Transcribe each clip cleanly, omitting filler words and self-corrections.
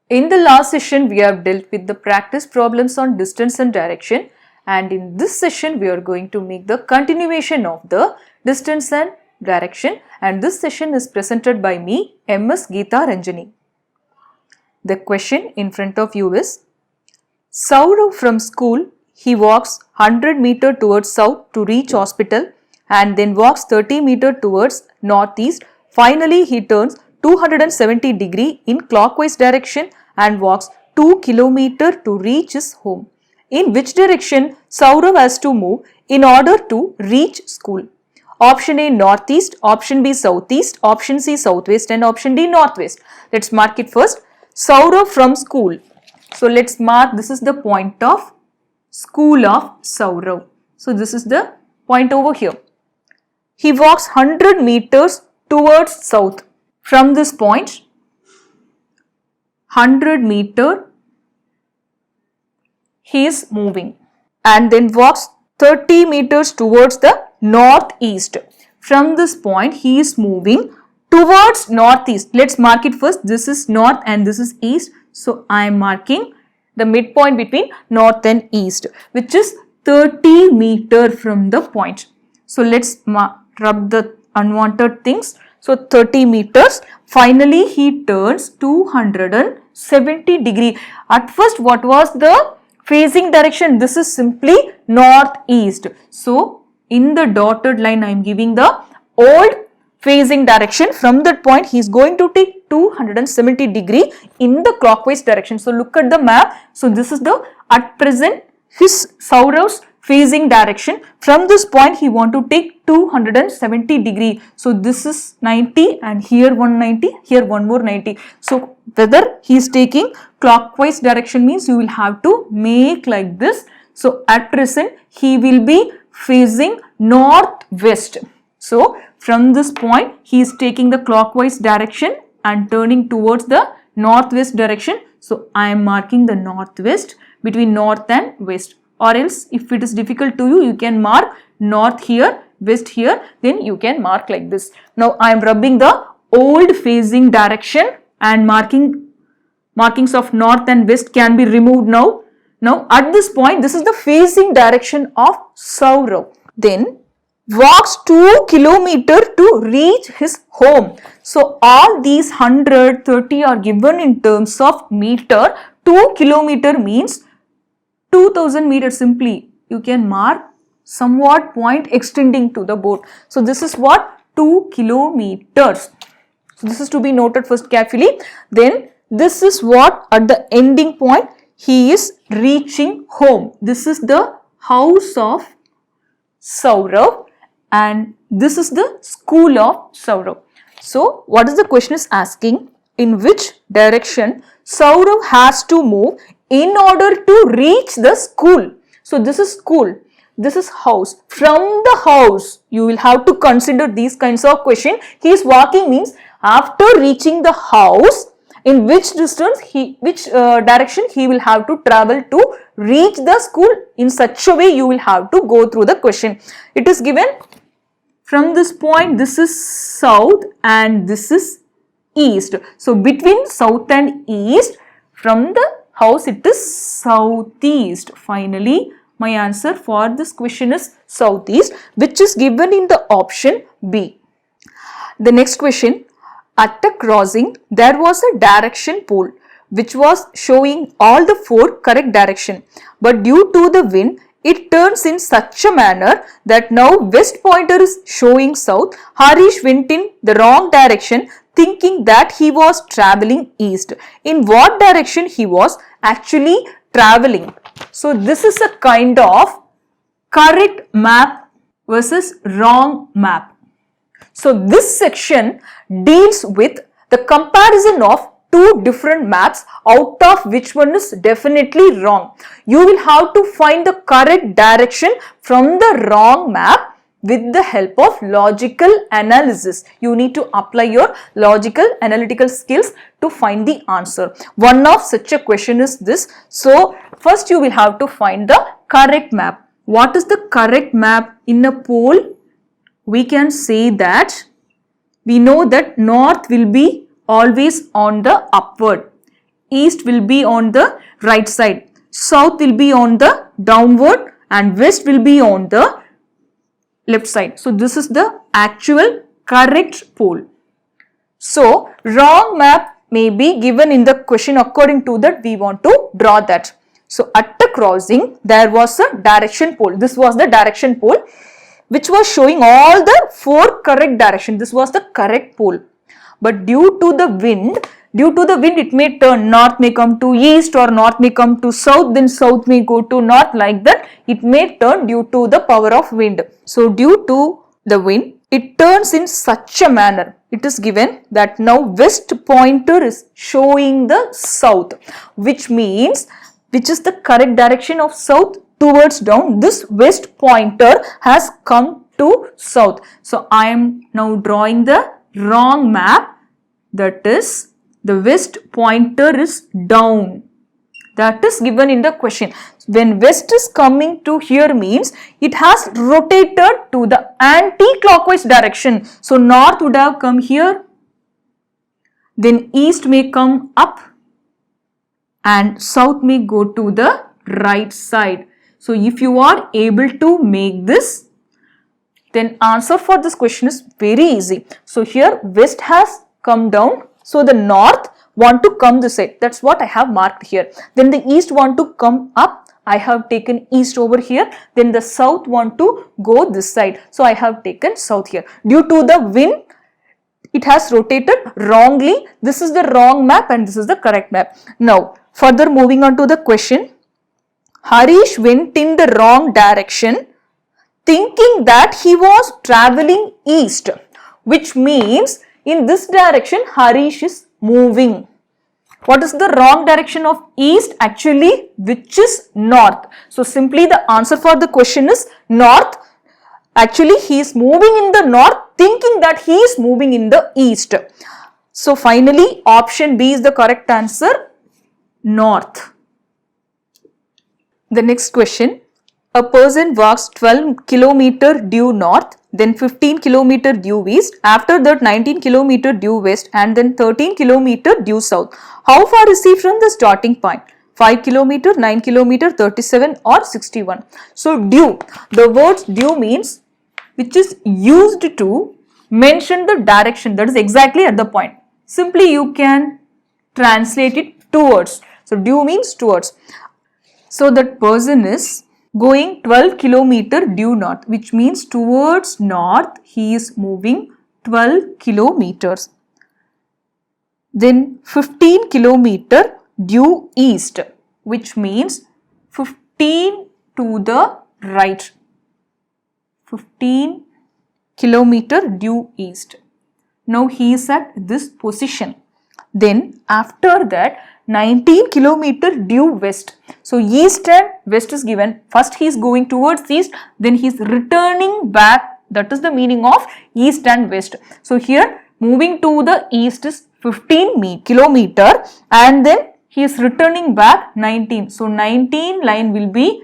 In the last session, we have dealt with the practice problems on distance and direction, and in this session, we are going to make the continuation of the distance and direction, and this session is presented by me, MS Geeta Ranjani. The question in front of you is, Saurav from school, he walks 100 meter towards south to reach hospital and then walks 30 meter towards northeast. Finally, he turns 270 degree in clockwise direction and walks 2 kilometer to reach his home. In which direction Saurav has to move in order to reach school? Option A northeast, option B southeast, option C southwest and option D northwest. Let's mark it first. Saurav from school. So let's mark, this is the point of school of Saurav. So this is the point over here. He walks 100 meters towards south. From this point, 100 meter, he is moving and then walks 30 meters towards the northeast. From this point, he is moving towards northeast. Let's mark it first. This is north and this is east. So I am marking the midpoint between north and east, which is 30 meter from the point. So let's rub the unwanted things. So 30 meters. Finally, he turns 270 degree. At first, what was the facing direction? This is simply northeast. So in the dotted line, I am giving the old facing direction. From that point, he is going to take 270 degree in the clockwise direction. So look at the map. So this is the at present his Saurav's facing direction. From this point, he want to take 270 degree. So this is 90 and here 190, here one more 90. So whether he is taking clockwise direction means you will have to make like this. So at present, he will be facing northwest. So from this point, he is taking the clockwise direction and turning towards the northwest direction. So I am marking the northwest between north and west. Or else if it is difficult to you, you can mark north here, west here, then you can mark like this. Now I am rubbing the old facing direction and markings of north and west can be removed now. Now at this point, this is the facing direction of Saurav. Then walks 2 kilometer to reach his home. So all these 130 are given in terms of meter. 2 kilometer means 2000 meters. Simply you can mark somewhat point extending to the board. So this is what 2 kilometers. So this is to be noted first carefully. Then this is what at the ending point he is reaching home. This is the house of Saurav and this is the school of Saurav. So what is the question is asking? In which direction Saurav has to move in order to reach the school? So this is school, this is house. From the house, you will have to consider these kinds of question. He is walking means after reaching the house, in which distance which direction he will have to travel to reach the school. In such a way, you will have to go through the question. It is given from this point, this is south and this is east. So between south and east, from the house it is southeast. Finally, my answer for this question is southeast, which is given in the option B. The next question, at a crossing, there was a direction pole which was showing all the 4 correct direction. But due to the wind, it turns in such a manner that now west pointer is showing south. Harish went in the wrong direction thinking that he was traveling east. In what direction he was actually traveling? So this is a kind of correct map versus wrong map. So this section deals with the comparison of 2 different maps, out of which one is definitely wrong. You will have to find the correct direction from the wrong map with the help of logical analysis. You need to apply your logical analytical skills to find the answer. One of such a question is this. So first you will have to find the correct map. What is the correct map in a pole? We can say that we know that north will be always on the upward. east will be on the right side, south will be on the downward, and west will be on the left side. So this is the actual correct pole. So wrong map may be given in the question. According to that, we want to draw that. So at the crossing, there was a direction pole. This was the direction pole which was showing all the 4 correct directions. This was the correct pole. But due to the wind, it may turn. North may come to east, or north may come to south, then south may go to north. Like that, it may turn due to the power of wind. So due to the wind, it turns in such a manner. It is given that now west pointer is showing the south, which means, which is the correct direction of south towards down. This west pointer has come to south. So I am now drawing the wrong map. That is, the west pointer is down. That is given in the question. When west is coming to here means it has rotated to the anti-clockwise direction. So north would have come here, then east may come up, and south may go to the right side. So if you are able to make this, then answer for this question is very easy. So here west has come down, so the north want to come this side. That's what I have marked here. Then the east want to come up. I have taken east over here. Then the south want to go this side. So I have taken south here. Due to the wind, it has rotated wrongly. This is the wrong map and this is the correct map. Now, further moving on to the question. Harish went in the wrong direction, thinking that he was traveling east, which means in this direction Harish is moving. What is the wrong direction of east? Actually, which is north. So simply the answer for the question is north. Actually, he is moving in the north, thinking that he is moving in the east. So finally, option B is the correct answer, north. The next question. A person walks 12 km due north, then 15 km due east, after that 19 km due west, and then 13 km due south. How far is he from the starting point? 5 km, 9 km, 37 or 61. So due, the words due means which is used to mention the direction, that is exactly at the point. Simply you can translate it towards. So due means towards. So that person is going 12 km due north, which means towards north he is moving 12 kilometers. Then 15 km due east, which means 15 to the right. 15 km due east. Now he is at this position. Then after that 19 km due west. So east and west is given. First he is going towards east, then he is returning back. That is the meaning of east and west. So here moving to the east is 15 km and then he is returning back 19. So 19 line will be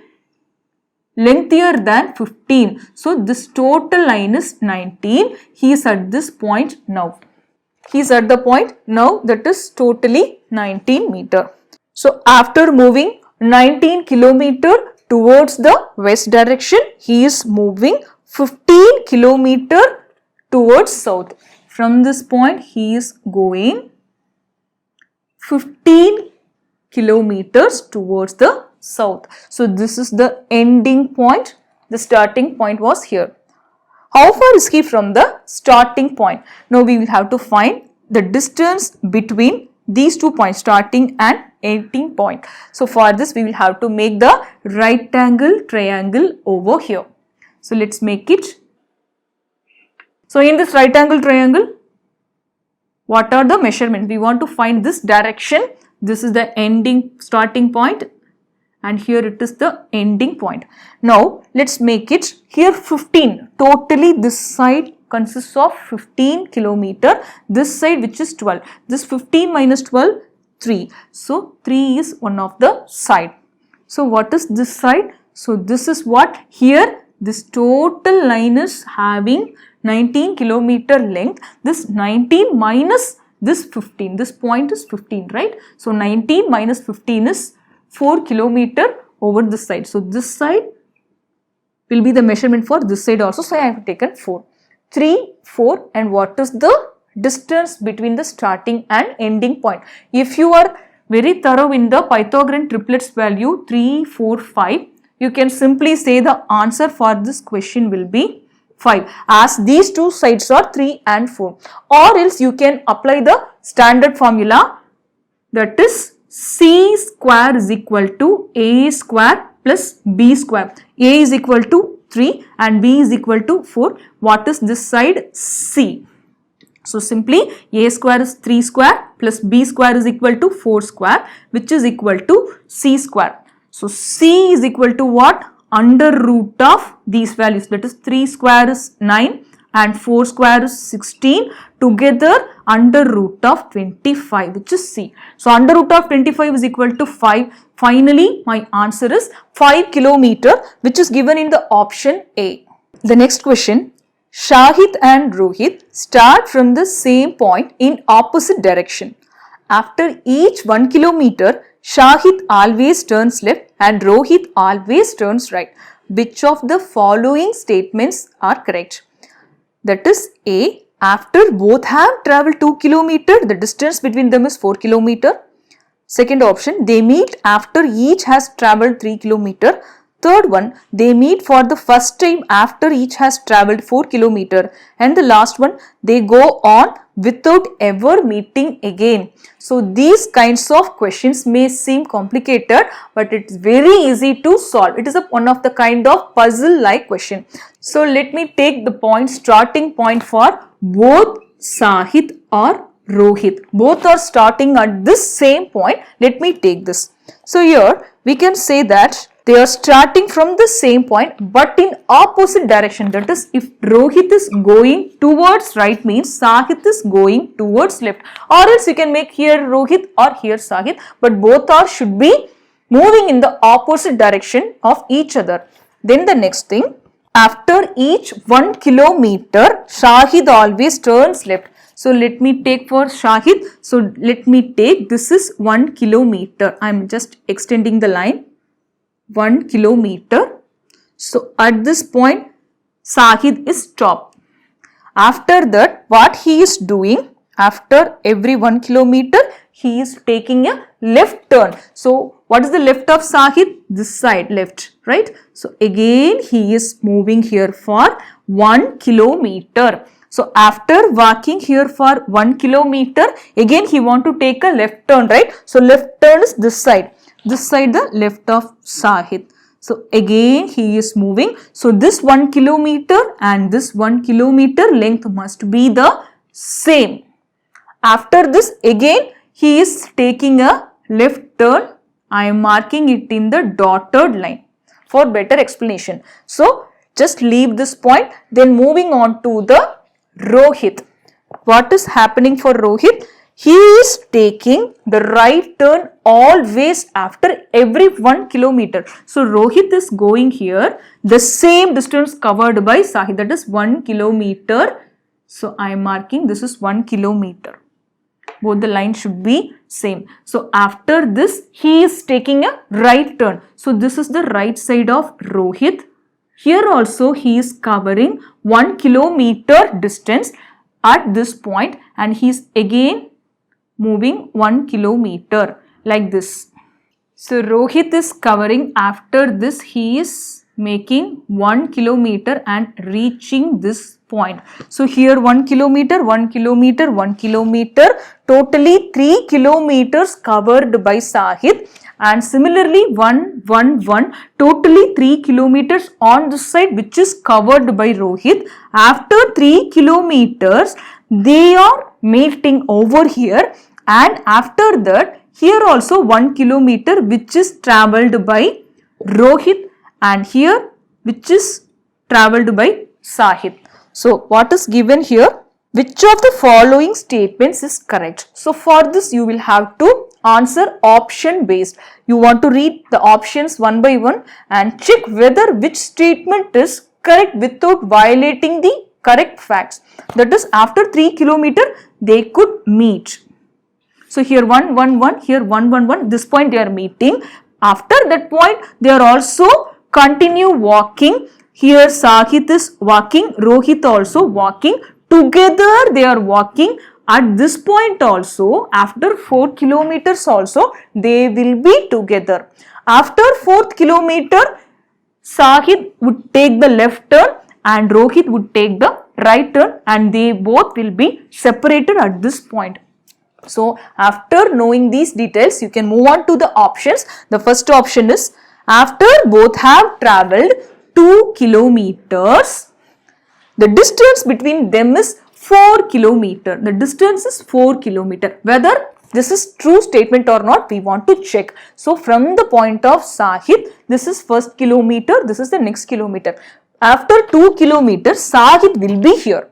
lengthier than 15. So this total line is 19. He is at this point now. He is at the point now, that is totally 19 meter. So after moving 19 km towards the west direction, he is moving 15 km towards south. From this point he is going 15 kilometers towards the south. So this is the ending point. The starting point was here. How far is he from the starting point? Now we will have to find the distance between these 2 points, starting and ending point. So for this we will have to make the right angle triangle over here. So let's make it. So in this right angle triangle, what are the measurements? We want to find this direction. This is the ending starting point and here it is the ending point. Now let's make it here 15. Totally this side consists of 15 km. This side which is 12. This 15 minus 12, 3. So 3 is one of the side. So what is this side? So this is what here this total line is having 19 km length. This 19 minus this 15, this point is 15, right? So 19 minus 15 is 4 kilometer over this side. So this side will be the measurement for this side also. So I have taken 4. 3, 4, and what is the distance between the starting and ending point? If you are very thorough in the Pythagorean triplets value 3, 4, 5, you can simply say the answer for this question will be 5, as these two sides are 3 and 4. Or else you can apply the standard formula, that is C square is equal to A square plus B square. A is equal to 3 and B is equal to 4. What is this side? C. So simply A square is 3 square plus B square is equal to 4 square, which is equal to C square. So C is equal to what? Under root of these values, that is 3 square is 9 and 4 square is 16, together under root of 25, which is C. So under root of 25 is equal to 5. Finally, my answer is 5 kilometer, which is given in the option A. The next question, Shahid and Rohit start from the same point in opposite direction. After each 1 kilometer, Shahid always turns left and Rohit always turns right. Which of the following statements are correct? That is A. After both have travelled 2 km, the distance between them is 4 km. Second option, they meet after each has travelled 3 km. Third one, they meet for the first time after each has travelled 4 km. And the last one, they go on without ever meeting again. So these kinds of questions may seem complicated, but it's very easy to solve. It is one of the kind of puzzle like question. So let me take the point, starting point for both Shahid or Rohit. Both are starting at this same point. Let me take this. So here we can say that they are starting from the same point but in opposite direction. That is, if Rohit is going towards right means Shahid is going towards left. Or else you can make here Rohit or here Shahid, but both are should be moving in the opposite direction of each other. Then the next thing, after each 1 kilometer, Shahid always turns left. So let me take for Shahid. So let me take, this is 1 kilometer. I am just extending the line. 1 kilometer. So at this point, Shahid is stopped. After that, what he is doing, after every 1 kilometer, he is taking a left turn. So what is the left of Shahid? This side, left, right? So again, he is moving here for 1 kilometer. So after walking here for 1 kilometer, again he want to take a left turn, right? So left turn is this side the left of Shahid. So again he is moving. So this 1 kilometer and this 1 kilometer length must be the same. After this again he is taking a left turn. I am marking it in the dotted line for better explanation. So just leave this point, then moving on to the Rohit. What is happening for Rohit? He is taking the right turn always after every 1 kilometer. So Rohit is going here, the same distance covered by Shahid, that is 1 kilometer. So I am marking this is 1 kilometer. Both the lines should be same. So after this he is taking a right turn. So this is the right side of Rohit. Here also he is covering 1 kilometer distance at this point and he is again moving 1 kilometer like this. So Rohit is covering, after this he is making 1 kilometer and reaching this point. So here 1 kilometer, 1 kilometer, 1 kilometer, totally 3 kilometers covered by Shahid. And similarly 1, 1, 1, totally 3 kilometers on this side which is covered by Rohit. After 3 kilometers they are meeting over here, and after that here also 1 kilometer which is travelled by Rohit and here which is travelled by Shahid. So what is given here? Which of the following statements is correct? So for this you will have to answer option based. You want to read the options one by one and check whether which statement is correct without violating the correct facts. That is, after 3 kilometers, they could meet. So here 1, 1, 1, here 1, 1, 1, this point they are meeting. After that point, they are also continue walking. Here Sahit is walking, Rohit also walking. Together they are walking. At this point also, after 4 kilometers also, they will be together. After 4th kilometer, Sahid would take the left turn and Rohit would take the right turn, and they both will be separated at this point. So, after knowing these details, you can move on to the options. The first option is, after both have travelled 2 kilometers, the distance between them is 4 kilometers. The distance is 4 kilometers. Whether this is true statement or not, we want to check. So, from the point of Sahid, this is first kilometer, this is the next kilometer. After 2 kilometers, Sahid will be here,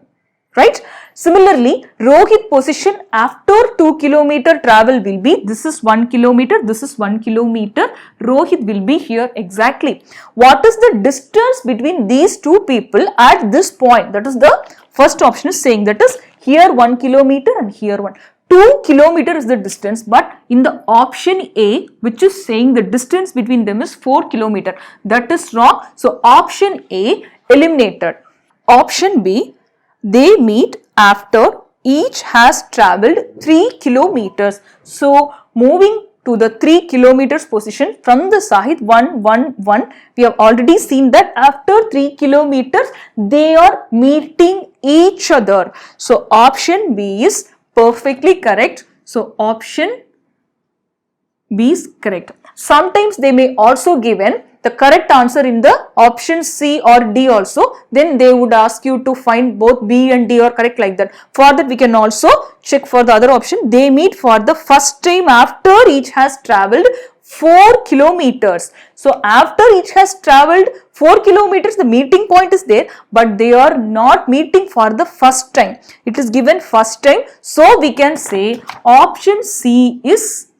right? Similarly, Rohit position after 2 kilometer travel will be, this is 1 kilometer, this is 1 kilometer, Rohit will be here exactly. What is the distance between these two people at this point? That is the first option is saying, that is here 1 kilometer and here 1. 2 kilometer is the distance, but in the option A, which is saying the distance between them is 4 kilometer, that is wrong. So, option A eliminated. Option B, they meet after each has travelled 3 kilometers. So, moving to the 3 kilometers position from the Sahid 1, 1, 1, we have already seen that after 3 kilometers, they are meeting each other. So, option B is perfectly correct. So, option B is correct. Sometimes they may also given the correct answer in the option C or D also. Then they would ask you to find both B and D are correct, like that. For that, we can also check for the other option. They meet for the first time after each has travelled 4 kilometers. So, after each has travelled 4 kilometers, the meeting point is there, but they are not meeting for the first time. It is given first time. So, we can say option C is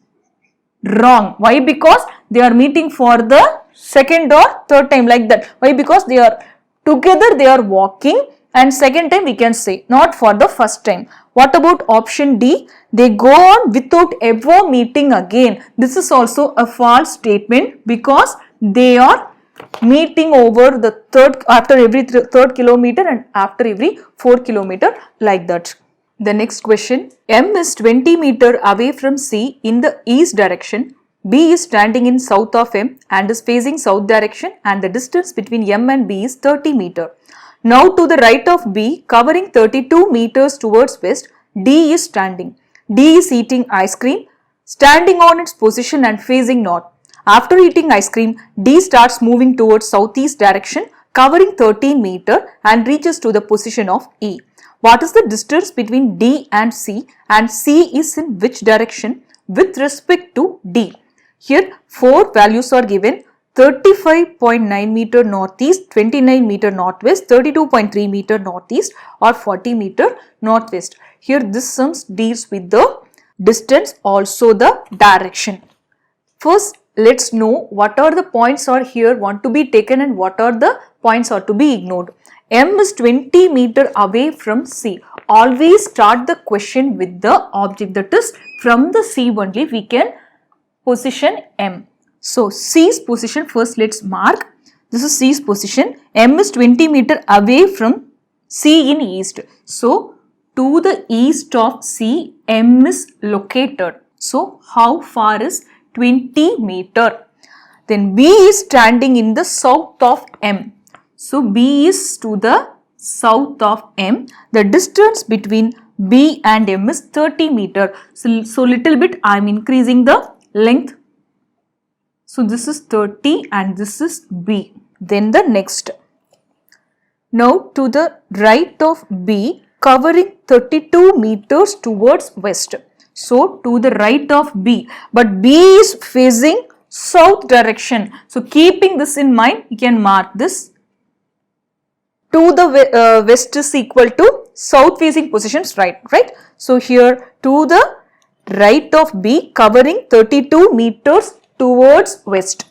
wrong. Why? Because they are meeting for the second or third time, like that. Why? Because they are together, they are walking, and second time we can say, not for the first time. What about option D? They go on without ever meeting again. This is also a false statement, because they are meeting over the after every third kilometer and after every 4 kilometer, like that. The next question, M is 20 meter away from C in the east direction. B is standing in south of M and is facing south direction, and the distance between M and B is 30 meter. Now to the right of B, covering 32 meters towards west, D is standing. D is eating ice cream, standing on its position and facing north. After eating ice cream, D starts moving towards southeast direction, covering 13 meter, and reaches to the position of E. What is the distance between D and C is in which direction with respect to D? Here 4 values are given: 35.9 meter northeast, 29 meter northwest, 32.3 meter northeast, or 40 meter northwest. Here this sum deals with the distance, also the direction. First, let's know what are the points are here want to be taken and what are the points are to be ignored. M is 20 meter away from C. Always start the question with the object, that is from the C only we can position M. So, C's position first let's mark. This is C's position. M is 20 meter away from C in east. So, to the east of C, M is located. So, how far is 20 meter? Then B is standing in the south of M. So, B is to the south of M. The distance between B and M is 30 meter. So little bit I am increasing the length. So, this is 30 and this is B. Then the next. Now, to the right of B, covering 32 meters towards west. So, to the right of B, but B is facing south direction. So, keeping this in mind, you can mark this. To the west is equal to south facing positions, right? So, here to the right of B, covering 32 meters towards west.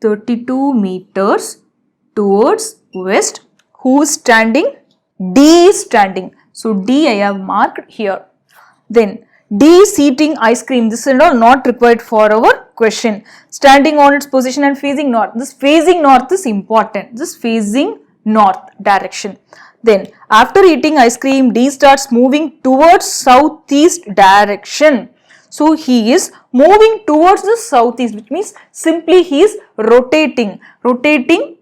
32 meters towards west. Who is standing? D is standing. So D I have marked here. Then D is eating ice cream. This is not required for our question. Standing on its position and facing north. This facing north is important. This facing north direction. Then after eating ice cream, D starts moving towards southeast direction. So he is moving towards the southeast, which means simply he is rotating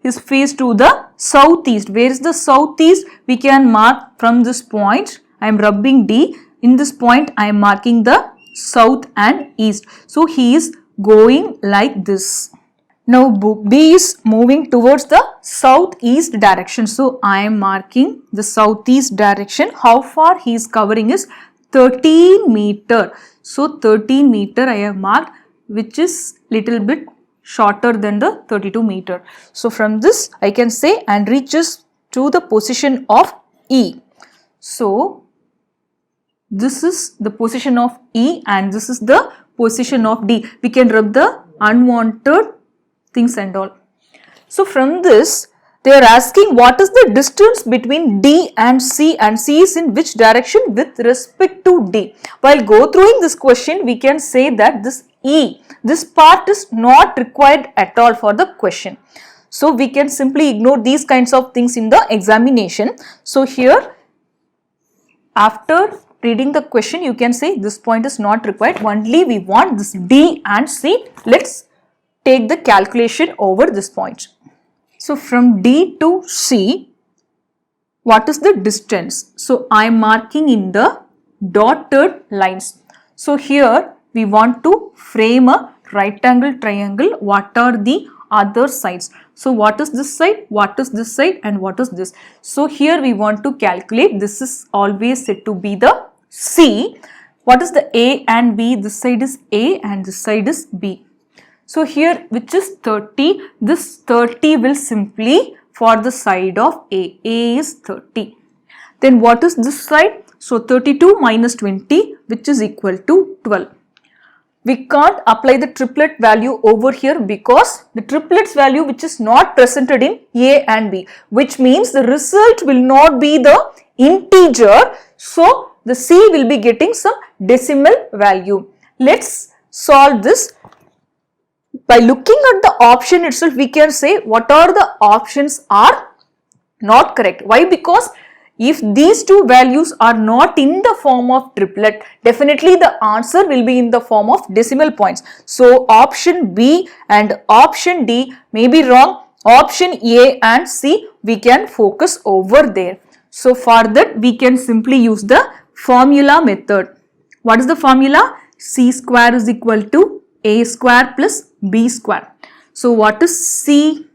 his face to the southeast. Where is the southeast? We can mark from this point. I am rubbing D. In this point, I am marking the south and east. So he is going like this. Now B is moving towards the southeast direction. So I am marking the southeast direction. How far he is covering is 13 meter. So 13 meter I have marked, which is little bit shorter than the 32 meter. So from this I can say and reaches to the position of E. So this is the position of E and this is the position of D. We can rub the unwanted things and all. So from this they are asking what is the distance between D and C is in which direction with respect to D. While go through this question, we can say that this E, this part is not required at all for the question. So we can simply ignore these kinds of things in the examination. So here after reading the question, you can say this point is not required. Only we want this D and C. Let's take the calculation over this point. So from D to C, what is the distance? So I am marking in the dotted lines. So here we want to frame a right angle triangle. What are the other sides? So what is this side, what is this side and what is this? So here we want to calculate. This is always said to be the C. What is the A and B? This side is A and this side is B. So here which is 30, this 30 will simply for the side of A. A is 30. Then what is this side? So 32 minus 20 which is equal to 12. We can't apply the triplet value over here because the triplets value which is not presented in A and B, which means the result will not be the integer. So the C will be getting some decimal value. Let's solve this. By looking at the option itself, we can say what are the options are not correct. Why? Because if these two values are not in the form of triplet, definitely the answer will be in the form of decimal points. So option B and option D may be wrong. Option A and C we can focus over there. So for that we can simply use the formula method. What is the formula? C square is equal to A square plus B square. So what is C?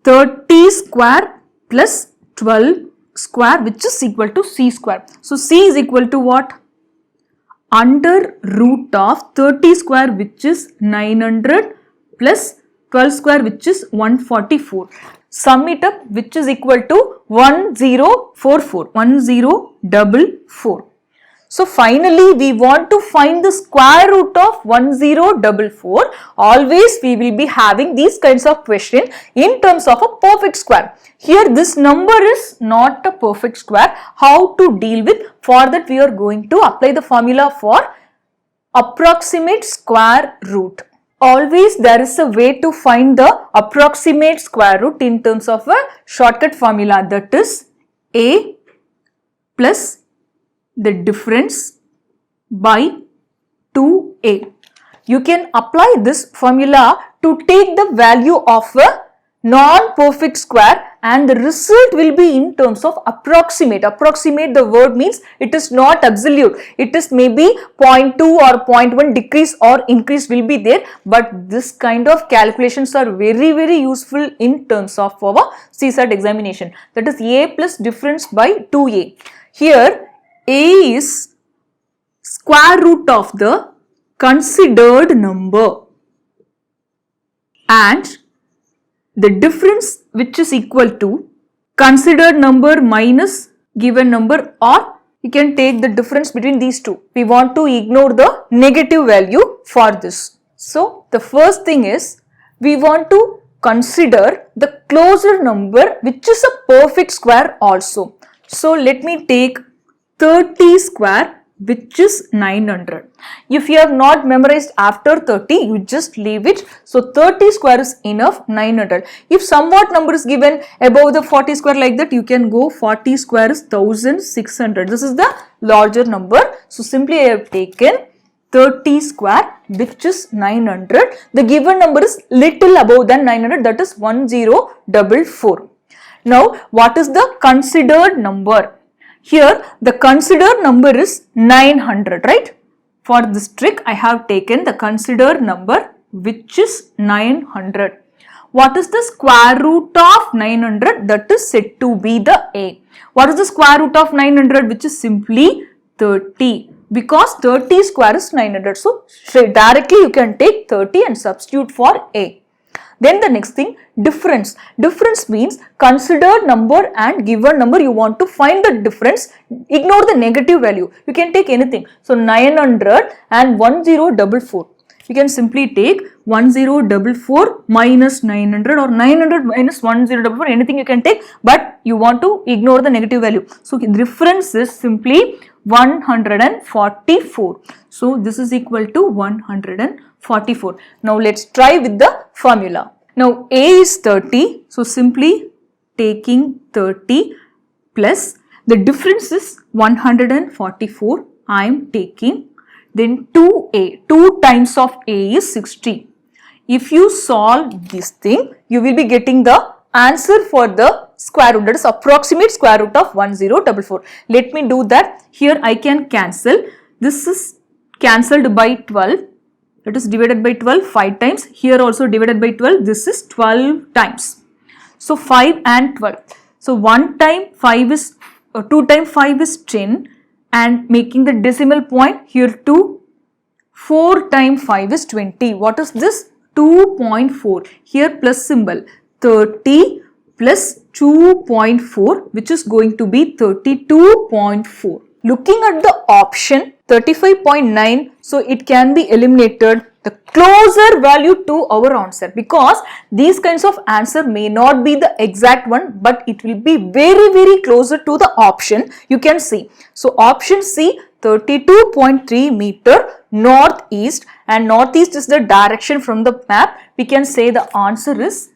30 square plus 12 square which is equal to C square. So C is equal to what? Under root of 30 square which is 900 plus 12 square which is 144. Sum it up which is equal to 1044. So finally we want to find the square root of 1044. Always we will be having these kinds of question in terms of a perfect square. Here this number is not a perfect square. How to deal with? For that we are going to apply the formula for approximate square root. Always there is a way to find the approximate square root in terms of a shortcut formula, that is A plus the difference by 2A. You can apply this formula to take the value of a non-perfect square and the result will be in terms of approximate. Approximate, the word means it is not absolute. It is maybe 0.2 or 0.1 decrease or increase will be there, but this kind of calculations are very useful in terms of our CSAT examination. That is A plus difference by 2A. Here A is square root of the considered number and the difference which is equal to considered number minus given number, or you can take the difference between these two. We want to ignore the negative value for this. So the first thing is we want to consider the closer number which is a perfect square also. So let me take 30 square which is 900. If you have not memorized after 30, you just leave it. So 30 square is enough, 900. If somewhat number is given above the 40 square like that, you can go 40 square is 1600. This is the larger number. So simply I have taken 30 square which is 900. The given number is little above than 900, that is 1044. Now what is the considered number? Here the considered number is 900, right? For this trick I have taken the considered number which is 900. What is the square root of 900? That is said to be the A. What is the square root of 900? Which is simply 30. Because 30 square is 900. So directly you can take 30 and substitute for A. Then the next thing, difference. Difference means considered number and given number. You want to find the difference. Ignore the negative value. You can take anything. So 900 and 1044. You can simply take 1044 minus 900 or 900 minus 1044. Anything you can take, but you want to ignore the negative value. So the difference is simply 144. So this is equal to 144. Now let's try with the formula. Now A is 30. So simply taking 30 plus the difference is 144. I am taking then 2A. 2 times of A is 60. If you solve this thing, you will be getting the answer for the square root, that is approximate square root of 1044. Let me do that. Here I can cancel. This is cancelled by 12. It is divided by 12 5 times. Here also divided by 12. This is 12 times. So 5 and 12. So 1 time 5 is 2 times 5 is 10, and making the decimal point here 2. 4 times 5 is 20. What is this? 2.4. Here plus symbol. 30 plus 2.4, which is going to be 32.4. Looking at the option 35.9, so it can be eliminated the closer value to our answer, because these kinds of answer may not be the exact one, but it will be very closer to the option. You can see. So option C, 32.3 meter northeast, and northeast is the direction from the map. We can say the answer is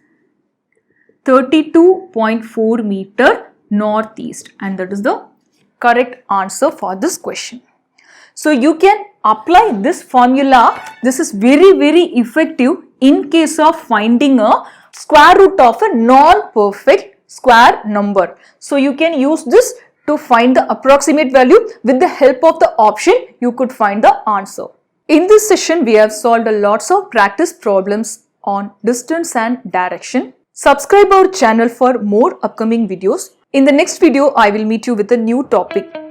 32.4 meter northeast, and that is the correct answer for this question. So you can apply this formula. This is very effective in case of finding a square root of a non-perfect square number. So you can use this to find the approximate value. With the help of the option, you could find the answer. In this session, we have solved lots of practice problems on distance and direction. Subscribe our channel for more upcoming videos. In the next video, I will meet you with a new topic.